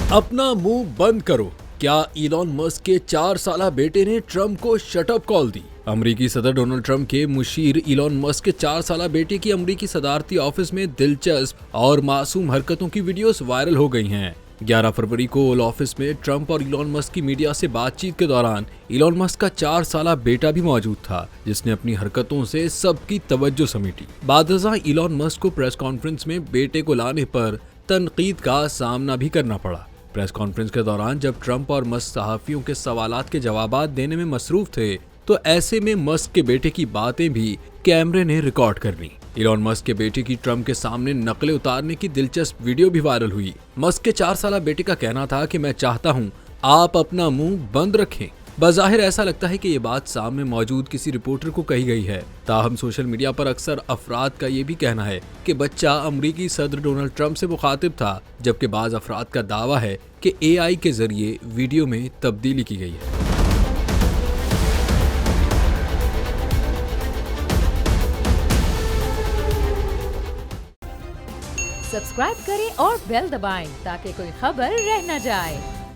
अपना मुंह बंद करो। क्या इलॉन मस्क के 4 साला बेटे ने ट्रंप को शटअप कॉल दी? अमरीकी सदर डोनाल्ड ट्रंप के मुशीर इलॉन मस्क के 4 साला बेटे की अमरीकी सदारती ऑफिस में दिलचस्प और मासूम हरकतों की वीडियोस वायरल हो गई हैं। 11 फरवरी को ओवल ऑफिस में ट्रंप और इलॉन मस्क की मीडिया से बातचीत के दौरान इलॉन मस्क का 4 साला बेटा भी मौजूद था, जिसने अपनी हरकतों से सबकी तवज्जो समेटी। बादशाह इलॉन मस्क को प्रेस कॉन्फ्रेंस में बेटे को लाने पर तनकीद का सामना भी करना पड़ा। प्रेस कॉन्फ्रेंस के दौरान जब ट्रंप और मस्क सहाफियों के सवालात के जवाबात देने में मसरूफ थे, तो ऐसे में मस्क के बेटे की बातें भी कैमरे ने रिकॉर्ड कर ली। इलॉन मस्क के बेटे की ट्रंप के सामने नकलें उतारने की दिलचस्प वीडियो भी वायरल हुई। मस्क के 4 साला बेटे का कहना था कि मैं चाहता हूं आप अपना मुंह बंद रखें। बज़ाहिर ऐसा लगता है कि ये बात सामने मौजूद किसी रिपोर्टर को कही गई है, ताहम सोशल मीडिया पर अक्सर अफराद का ये भी कहना है कि बच्चा अमरीकी सदर डोनाल्ड ट्रंप से मुखातिब था, जबकि बाज़ अफराद का दावा है कि AI के जरिए वीडियो में तब्दीली की गई है। सब्सक्राइब करें और बेल दबाएं ताकि कोई खबर रह न जाए।